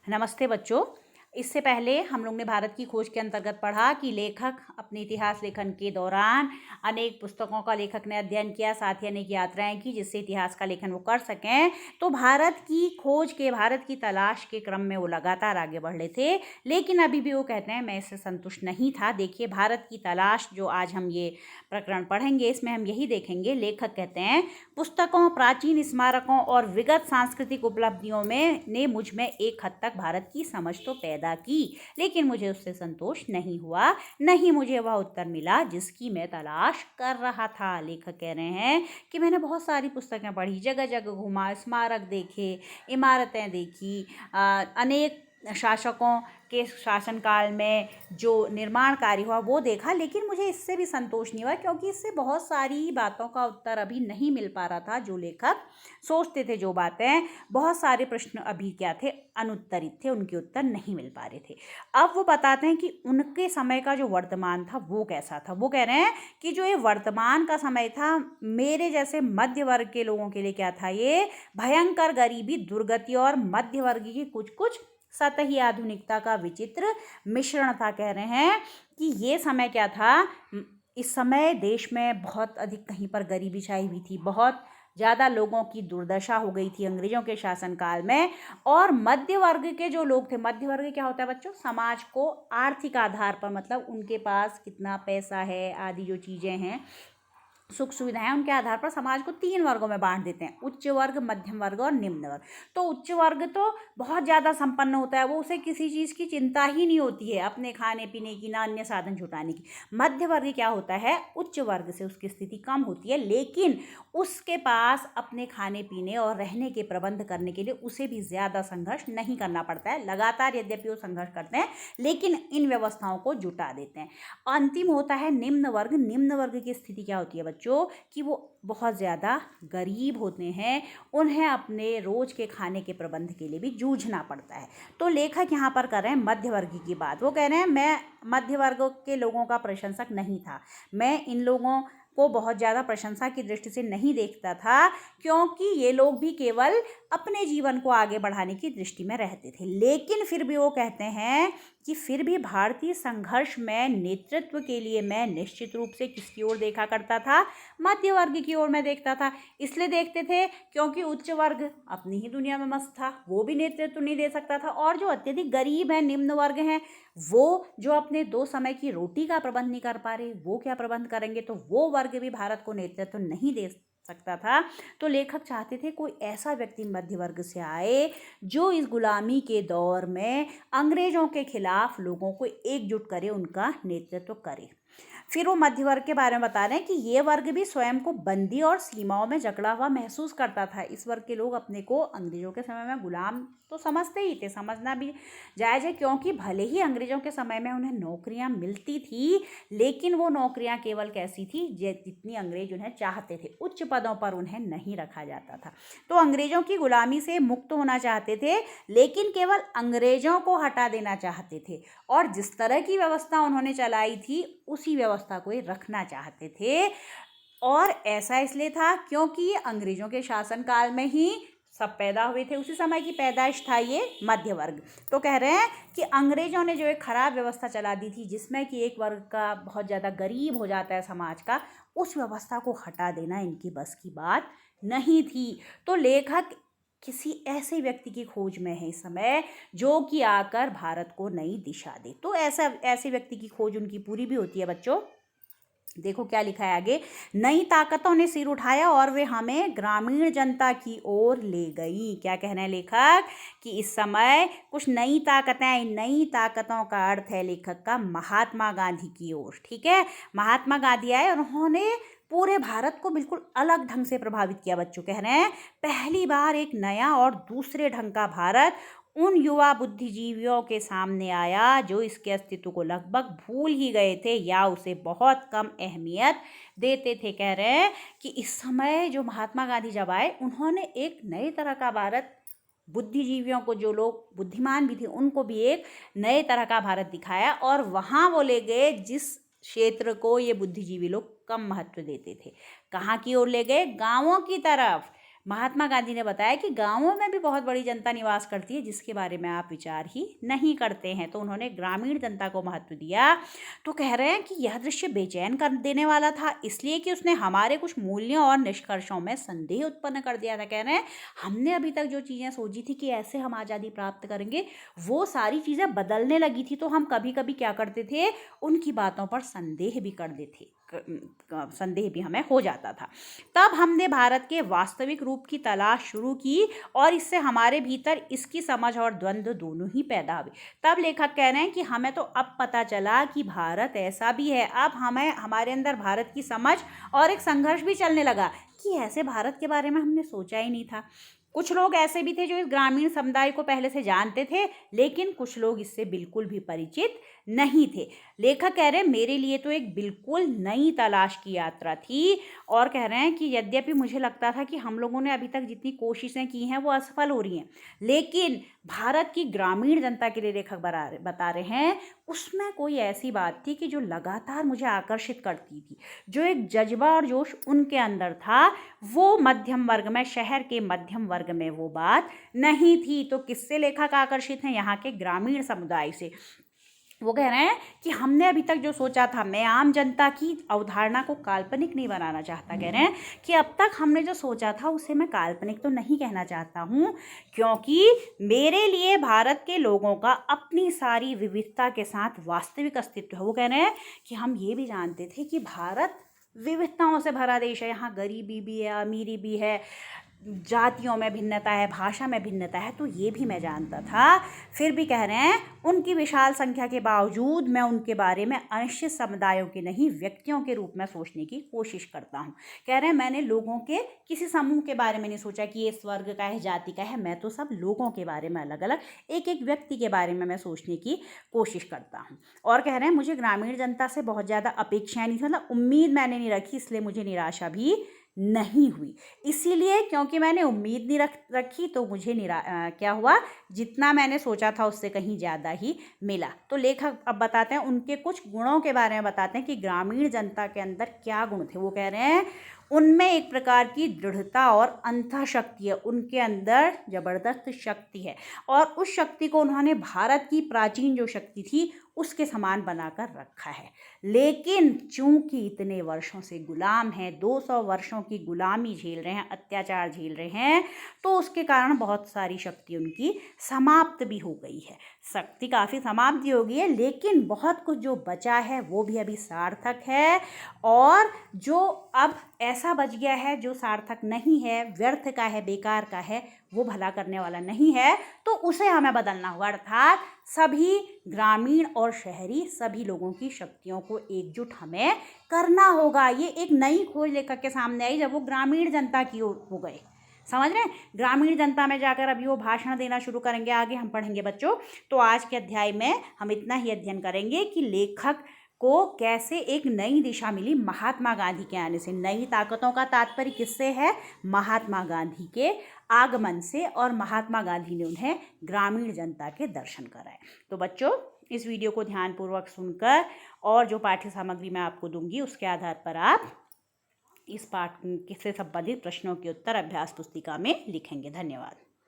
नमस्ते बच्चों। इससे पहले हम लोग ने भारत की खोज के अंतर्गत पढ़ा कि लेखक अपने इतिहास लेखन के दौरान अनेक पुस्तकों का लेखक ने अध्ययन किया, साथ ही अनेक यात्राएं की जिससे इतिहास का लेखन वो कर सकें। तो भारत की खोज के, भारत की तलाश के क्रम में वो लगातार आगे बढ़ रहे थे, लेकिन अभी भी वो कहते हैं मैं इससे संतुष्ट नहीं था। देखिए, भारत की तलाश जो आज हम ये प्रकरण पढ़ेंगे इसमें हम यही देखेंगे। लेखक कहते हैं पुस्तकों, प्राचीन स्मारकों और विगत सांस्कृतिक उपलब्धियों में ने मुझ में एक हद तक भारत की समझ तो पैदा की, लेकिन मुझे उससे संतोष नहीं हुआ, नहीं मुझे वह उत्तर मिला जिसकी मैं तलाश कर रहा था। लेखक कह रहे हैं कि मैंने बहुत सारी पुस्तकें पढ़ी, जगह जगह घूमा, स्मारक देखे, इमारतें देखी, अनेक शासकों के शासनकाल में जो निर्माण कार्य हुआ वो देखा, लेकिन मुझे इससे भी संतोष नहीं हुआ क्योंकि इससे बहुत सारी बातों का उत्तर अभी नहीं मिल पा रहा था। जो लेखक सोचते थे, जो बातें, बहुत सारे प्रश्न अभी क्या थे, अनुत्तरित थे, उनके उत्तर नहीं मिल पा रहे थे। अब वो बताते हैं कि उनके समय का जो वर्तमान था वो कैसा था। वो कह रहे हैं कि जो ये वर्तमान का समय था, मेरे जैसे मध्य वर्ग के लोगों के लिए क्या था, ये भयंकर गरीबी, दुर्गति और मध्य वर्ग की कुछ कुछ सतही आधुनिकता का विचित्र मिश्रण था। कह रहे हैं कि ये समय क्या था, इस समय देश में बहुत अधिक कहीं पर गरीबी छाई हुई थी, बहुत ज़्यादा लोगों की दुर्दशा हो गई थी अंग्रेजों के शासनकाल में। और मध्य वर्ग के जो लोग थे, मध्य वर्ग क्या होता है बच्चों, समाज को आर्थिक आधार पर, मतलब उनके पास कितना पैसा है आदि जो चीज़ें हैं, सुख सुविधाएं, उनके आधार पर समाज को 3 वर्गों में बांट देते हैं, उच्च वर्ग, मध्यम वर्ग और निम्न वर्ग। तो उच्च वर्ग तो बहुत ज़्यादा संपन्न होता है, वो उसे किसी चीज़ की चिंता ही नहीं होती है, अपने खाने पीने की, ना अन्य साधन जुटाने की। मध्य वर्ग क्या होता है, उच्च वर्ग से उसकी स्थिति कम होती है, लेकिन उसके पास अपने खाने पीने और रहने के प्रबंध करने के लिए उसे भी ज़्यादा संघर्ष नहीं करना पड़ता है। लगातार यद्यपि वो संघर्ष करते हैं, लेकिन इन व्यवस्थाओं को जुटा देते हैं। अंतिम होता है निम्न वर्ग। निम्न वर्ग की स्थिति क्या होती है बच्चों, कि वो बहुत ज़्यादा गरीब होते हैं, उन्हें अपने रोज के खाने के प्रबंध के लिए भी जूझना पड़ता है। तो लेखक यहाँ पर कर रहे हैं मध्य वर्ग की बात। वो कह रहे हैं मैं मध्य वर्ग के लोगों का प्रशंसक नहीं था, मैं इन लोगों को बहुत ज़्यादा प्रशंसा की दृष्टि से नहीं देखता था, क्योंकि ये लोग भी केवल अपने जीवन को आगे बढ़ाने की दृष्टि में रहते थे। लेकिन फिर भी वो कहते हैं कि फिर भी भारतीय संघर्ष में नेतृत्व के लिए मैं निश्चित रूप से किसकी ओर देखा करता था, मध्य वर्ग की ओर मैं देखता था। इसलिए देखते थे क्योंकि उच्च वर्ग अपनी ही दुनिया में मस्त था, वो भी नेतृत्व नहीं दे सकता था, और जो अत्यधिक गरीब हैं, निम्न वर्ग हैं, वो जो अपने 2 समय की रोटी का प्रबंध नहीं कर पा रहे, वो क्या प्रबंध करेंगे, तो वो वर्ग भी भारत को नेतृत्व नहीं दे सकता था। तो लेखक चाहते थे कोई ऐसा व्यक्ति मध्य वर्ग से आए जो इस गुलामी के दौर में अंग्रेजों के खिलाफ लोगों को एकजुट करे, उनका नेतृत्व करे। फिर वो मध्य वर्ग के बारे में बता रहे हैं कि ये वर्ग भी स्वयं को बंदी और सीमाओं में जकड़ा हुआ महसूस करता था। इस वर्ग के लोग अपने को अंग्रेजों के समय में गुलाम तो समझते ही थे, समझना भी जायज़ है, क्योंकि भले ही अंग्रेजों के समय में उन्हें नौकरियां मिलती थी, लेकिन वो नौकरियां केवल कैसी थी, जितनी अंग्रेज उन्हें चाहते थे, उच्च पदों पर उन्हें नहीं रखा जाता था। तो अंग्रेजों की गुलामी से मुक्त होना चाहते थे, लेकिन केवल अंग्रेजों को हटा देना चाहते थे, और जिस तरह की व्यवस्था उन्होंने चलाई थी उसी व्यवस्था को ये रखना चाहते थे। और ऐसा इसलिए था क्योंकि अंग्रेजों के शासनकाल में ही सब पैदा हुए थे, उसी समय की पैदाइश था ये मध्य वर्ग। तो कह रहे हैं कि अंग्रेजों ने जो एक खराब व्यवस्था चला दी थी, जिसमें कि एक वर्ग का बहुत ज़्यादा गरीब हो जाता है समाज का, उस व्यवस्था को हटा देना इनकी बस की बात नहीं थी। तो लेखक किसी ऐसे व्यक्ति की खोज में है इस समय जो कि आकर भारत को नई दिशा दे। तो ऐसे व्यक्ति की खोज उनकी पूरी भी होती है बच्चों। देखो क्या लिखा है आगे, नई ताकतों ने सिर उठाया और वे हमें ग्रामीण जनता की ओर ले गई। क्या कह रहे हैं लेखक, कि इस समय कुछ नई ताकतें आई। नई ताकतों का अर्थ है लेखक का महात्मा गांधी की ओर। ठीक है, महात्मा गांधी आए और उन्होंने पूरे भारत को बिल्कुल अलग ढंग से प्रभावित किया। बच्चों कह रहे हैं पहली बार एक नया और दूसरे ढंग का भारत उन युवा बुद्धिजीवियों के सामने आया जो इसके अस्तित्व को लगभग भूल ही गए थे या उसे बहुत कम अहमियत देते थे। कह रहे हैं कि इस समय जो महात्मा गांधी जब आए, उन्होंने एक नए तरह का भारत, बुद्धिजीवियों को, जो लोग बुद्धिमान भी थे उनको भी एक नए तरह का भारत दिखाया, और वहाँ वो ले गए जिस क्षेत्र को ये बुद्धिजीवी लोग कम महत्व देते थे। कहाँ की ओर ले गए, गाँवों की तरफ। महात्मा गांधी ने बताया कि गांवों में भी बहुत बड़ी जनता निवास करती है जिसके बारे में आप विचार ही नहीं करते हैं। तो उन्होंने ग्रामीण जनता को महत्व दिया। तो कह रहे हैं कि यह दृश्य बेचैन कर देने वाला था, इसलिए कि उसने हमारे कुछ मूल्यों और निष्कर्षों में संदेह उत्पन्न कर दिया था। कह रहे हैं हमने अभी तक जो चीज़ें सोची थी कि ऐसे हम आज़ादी प्राप्त करेंगे, वो सारी चीज़ें बदलने लगी थी। तो हम कभी कभी क्या करते थे, उनकी बातों पर संदेह भी कर देते, संदेह भी हमें हो जाता था। तब हमने भारत के वास्तविक रूप की तलाश शुरू की और इससे हमारे भीतर इसकी समझ और द्वंद्व दोनों ही पैदा हुए। तब लेखक कह रहे हैं कि हमें तो अब पता चला कि भारत ऐसा भी है। अब हमें हमारे अंदर भारत की समझ और एक संघर्ष भी चलने लगा कि ऐसे भारत के बारे में हमने सोचा ही नहीं था। कुछ लोग ऐसे भी थे जो इस ग्रामीण समुदाय को पहले से जानते थे, लेकिन कुछ लोग इससे बिल्कुल भी परिचित नहीं थे। लेखक कह रहे हैं मेरे लिए तो एक बिल्कुल नई तलाश की यात्रा थी। और कह रहे हैं कि यद्यपि मुझे लगता था कि हम लोगों ने अभी तक जितनी कोशिशें की हैं वो असफल हो रही हैं, लेकिन भारत की ग्रामीण जनता के लिए लेखक बता रहे हैं उसमें कोई ऐसी बात थी कि जो लगातार मुझे आकर्षित करती थी। जो एक जज्बा और जोश उनके अंदर था, वो मध्यम वर्ग में, शहर के मध्यम वर्ग में वो बात नहीं थी। तो किससे लेखक आकर्षित हैं? यहाँ के ग्रामीण समुदाय से। वो कह रहे हैं कि हमने अभी तक जो सोचा था, मैं आम जनता की अवधारणा को काल्पनिक नहीं बनाना चाहता। कह रहे हैं कि अब तक हमने जो सोचा था उसे मैं काल्पनिक तो नहीं कहना चाहता हूँ, क्योंकि मेरे लिए भारत के लोगों का अपनी सारी विविधता के साथ वास्तविक अस्तित्व है। वो कह रहे हैं कि हम ये भी जानते थे कि भारत विविधताओं से भरा देश है, यहाँ गरीबी भी है, अमीरी भी है, जातियों में भिन्नता है, भाषा में भिन्नता है, तो ये भी मैं जानता था। फिर भी कह रहे हैं उनकी विशाल संख्या के बावजूद मैं उनके बारे में अनिश्चित समुदायों के नहीं, व्यक्तियों के रूप में सोचने की कोशिश करता हूँ। कह रहे हैं मैंने लोगों के किसी समूह के बारे में नहीं सोचा कि ये इस वर्ग का है, जाति का है। मैं तो सब लोगों के बारे में अलग अलग एक एक व्यक्ति के बारे में मैं सोचने की कोशिश करता हूँ। और कह रहे हैं मुझे ग्रामीण जनता से बहुत ज़्यादा अपेक्षाएं नहीं थी, मतलब उम्मीद मैंने नहीं रखी, इसलिए मुझे निराशा भी नहीं हुई। इसीलिए क्योंकि मैंने उम्मीद नहीं रखी तो मुझे क्या हुआ, जितना मैंने सोचा था उससे कहीं ज़्यादा ही मिला। तो लेखक अब बताते हैं उनके कुछ गुणों के बारे में, बताते हैं कि ग्रामीण जनता के अंदर क्या गुण थे। वो कह रहे हैं उनमें एक प्रकार की दृढ़ता और अंतःशक्ति है, उनके अंदर जबरदस्त शक्ति है और उस शक्ति को उन्होंने भारत की प्राचीन जो शक्ति थी उसके समान बनाकर रखा है। लेकिन चूंकि इतने वर्षों से गुलाम हैं, 200 वर्षों की गुलामी झेल रहे हैं, अत्याचार झेल रहे हैं, तो उसके कारण बहुत सारी शक्ति उनकी समाप्त भी हो गई है। शक्ति काफ़ी समाप्त भी हो गई है, लेकिन बहुत कुछ जो बचा है वो भी अभी सार्थक है। और जो अब ऐसा बच गया है जो सार्थक नहीं है, व्यर्थ का है, बेकार का है, वो भला करने वाला नहीं है, तो उसे हमें बदलना होगा। अर्थात सभी ग्रामीण और शहरी सभी लोगों की शक्तियों को एकजुट हमें करना होगा। ये एक नई खोज लेखक के सामने आई जब वो ग्रामीण जनता की ओर हो गए। समझ रहे हैं? ग्रामीण जनता में जाकर अभी वो भाषण देना शुरू करेंगे, आगे हम पढ़ेंगे बच्चों। तो आज के अध्याय में हम इतना ही अध्ययन करेंगे कि लेखक को कैसे एक नई दिशा मिली महात्मा गांधी के आने से। नई ताकतों का तात्पर्य किससे है? महात्मा गांधी के आगमन से, और महात्मा गांधी ने उन्हें ग्रामीण जनता के दर्शन कराए। तो बच्चों इस वीडियो को ध्यानपूर्वक सुनकर और जो पाठ्य सामग्री मैं आपको दूंगी उसके आधार पर आप इस पाठ से संबंधित प्रश्नों के उत्तर अभ्यास पुस्तिका में लिखेंगे। धन्यवाद।